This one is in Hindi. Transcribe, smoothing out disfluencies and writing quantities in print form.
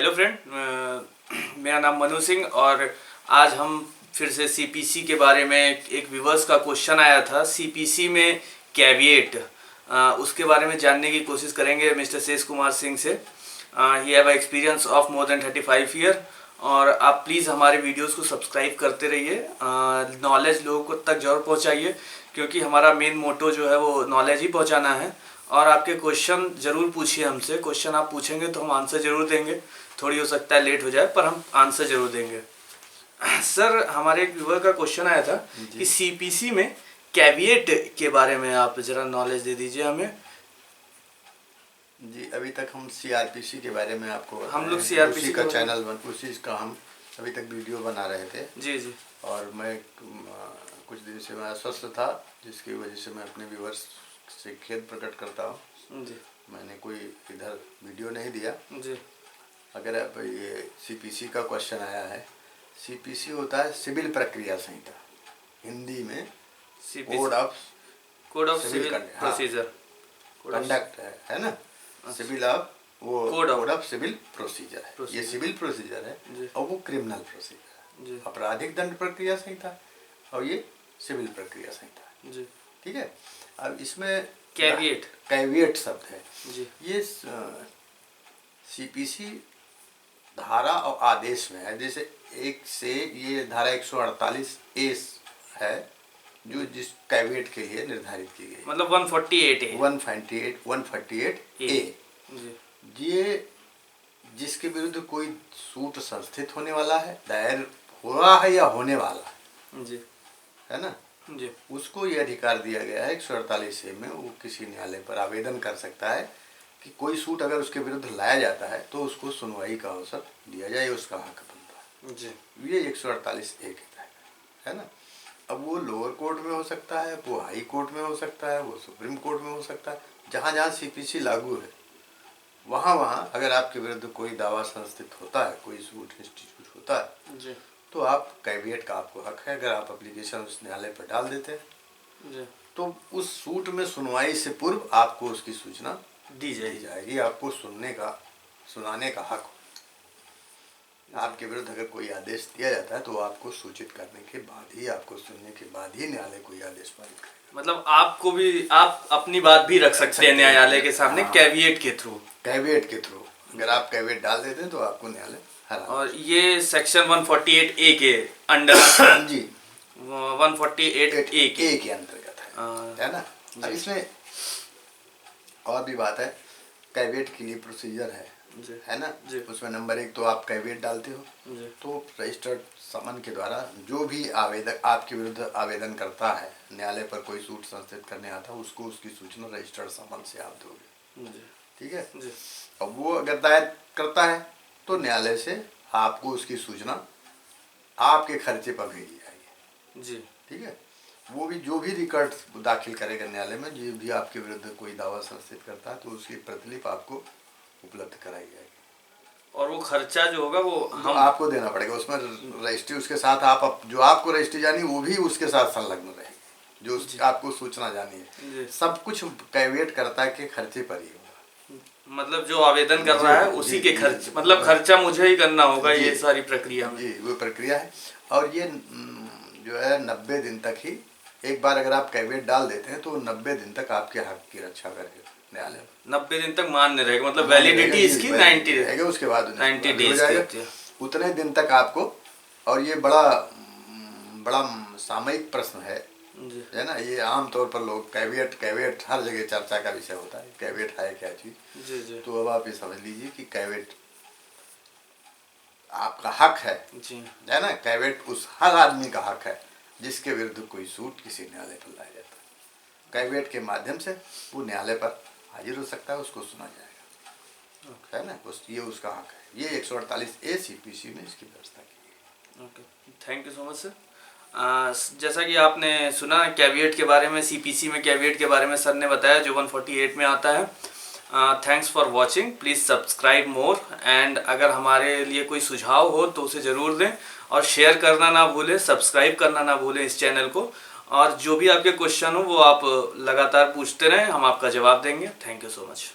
हेलो फ्रेंड, मेरा नाम मनु सिंह और आज हम फिर से सीपीसी के बारे में एक व्यूअर्स का क्वेश्चन आया था। सीपीसी में कैविएट उसके बारे में जानने की कोशिश करेंगे मिस्टर शेष कुमार सिंह से। He have experience of more than 35 year. और आप प्लीज़ हमारे वीडियोस को सब्सक्राइब करते रहिए, नॉलेज लोगों को तक जरूर पहुंचाइए, क्योंकि हमारा मेन मोटो जो है वो नॉलेज ही पहुंचाना है। और आपके क्वेश्चन ज़रूर पूछिए हमसे। क्वेश्चन आप पूछेंगे तो हम आंसर ज़रूर देंगे। थोड़ी हो सकता है लेट हो जाए, पर हम आंसर ज़रूर देंगे। सर, हमारे एक व्यूअर का क्वेश्चन आया था कि सीपीसी में कैविएट के बारे में आप ज़रा नॉलेज दे दीजिए हमें। जी, अभी तक हम सीआरपीसी के बारे में आपको हम लोग सीआरपीसी का चैनल उसी का हम अभी तक वीडियो बना रहे थे। जी जी। और मैं कुछ दिन से मैं अस्वस्थ था, जिसकी वजह से मैं अपने व्यूअर्स से खेद प्रकट करता हूँ। जी, मैंने कोई इधर वीडियो नहीं दिया। जी, अगर आप ये सीपीसी का क्वेश्चन आया है, सीपीसी होता है सिविल प्रक्रिया संहिता, हिंदी में code of civil procedure conduct है ना। सिविल ऑफ वो कोड ऑफ सिविल प्रोसीजर है, ये सिविल प्रोसीजर है और वो क्रिमिनल प्रोसीजर है। आपराधिक दंड प्रक्रिया संहिता और ये सिविल प्रक्रिया संहिता। ठीक है। अब इसमें कैविएट शब्द है जी। ये सीपीसी धारा और आदेश में है। जैसे एक से ये धारा 148A है जो जिस कैविएट के लिए निर्धारित की गई, मतलब 148A ये जिसके विरुद्ध कोई सूट संस्थित होने वाला है, दायर हुआ है या होने वाला है, है ना जी, उसको ये अधिकार दिया गया है 148A में। वो किसी न्यायालय पर आवेदन कर सकता है कि कोई सूट अगर उसके विरुद्ध लाया जाता है तो उसको सुनवाई का अवसर दिया जाए, उसका हक बनता है जी। ये 148A के तहत है ना। अब वो लोअर कोर्ट में हो सकता है, वो हाई कोर्ट में हो सकता है, वो सुप्रीम कोर्ट में हो सकता है। जहाँ जहाँ सीपीसी लागू है वहाँ अगर आपके विरुद्ध कोई दावा संस्थित होता है, कोई सूट इंस्टीट्यूट होता है जी, तो आप कैविएट का आपको हक है। अगर आप एप्लीकेशन उस न्यायालय पर डाल देते हैं तो उस सूट में सुनवाई से पूर्व आपको उसकी सूचना दी जाएगी। आपको सुनाने का हक। आपके विरुद्ध अगर कोई आदेश दिया जाता है तो आपको सूचित करने के बाद ही, आपको सुनने के बाद ही न्यायालय कोई आदेश पारित करेगा। मतलब आपको भी, आप अपनी बात भी रख सकते हैं न्यायालय के सामने कैविएट के थ्रू। अगर आप कैविएट डाल देते हैं तो आपको न्यायालय हरा। और ये सेक्शन 148A के अंडर जी, 148A के अंतर्गत है ना। अब इसमें और भी बात है, कैविएट के लिए प्रोसीजर है ना। उसमें नंबर 1 तो आप कैविएट डालते हो तो रजिस्टर्ड समन के द्वारा जो भी आवेदक आपके विरुद्ध आवेदन करता है, न्यायालय पर कोई सूट संस्थित करने आता है, उसको उसकी सूचना रजिस्टर्ड समन से आप दोगे। ठीक है। अब वो अगर दायर करता है तो न्यायालय से आपको उसकी सूचना आपके खर्चे पर भेजी जाएगी जी। ठीक है। वो भी जो भी रिकॉर्ड दाखिल करेगा न्यायालय में, जो भी आपके विरुद्ध कोई दावा संस्थित करता है तो उसकी प्रतिलिपि आपको उपलब्ध कराई जाएगी। और वो खर्चा जो होगा वो हम आपको देना पड़ेगा। उसमें रजिस्ट्री उसके साथ आप जो आपको रजिस्ट्री जानी वो भी उसके साथ संलग्न रहेगी, जो आपको सूचना जानी है। सब कुछ कैविएट कर्ता के खर्चे पर ही होगा। मतलब जो आवेदन कर रहा है उसी के खर्च, मतलब खर्चा मुझे ही करना होगा। ये सारी प्रक्रिया जी, वो प्रक्रिया है। और ये जो है 90 दिन तक ही, एक बार अगर आप कैविएट डाल देते हैं तो 90 दिन तक आपके हक की रक्षा करेगा न्यायालय। 90 दिन तक मान्य रहेगा, मतलब वैलिडिटी इसकी 90 रहेगा। उसके बाद 90 डेज उतने दिन तक आपको। और ये बड़ा सामयिक प्रश्न है ना। ये आमतौर पर लोग कैविएट हर जगह चर्चा का विषय होता है। कैविएट है क्या चीज? तो अब आप ये समझ लीजिए कि कैविएट आपका हक है ना। कैविएट उस हर आदमी का हक है जिसके विरुद्ध कोई सूट किसी न्यायालय पर लाया जाता है। कैविएट के माध्यम से वो न्यायालय पर हाजिर हो सकता है, उसको सुना जाएगा, है ना। ये उसका हक है। ये 148A सीपीसी में इसकी व्यवस्था की है। Thank you so much sir. जैसा कि आपने सुना कैविएट के बारे में, सीपीसी में कैविएट के बारे में सर ने बताया जो 148 में आता है। Thanks for watching. Please subscribe more. And अगर हमारे लिए कोई सुझाव हो तो उसे ज़रूर दें और शेयर करना ना भूलें, सब्सक्राइब करना ना भूलें इस चैनल को। और जो भी आपके क्वेश्चन हो वो आप लगातार पूछते रहें, हम आपका जवाब देंगे। Thank you so much.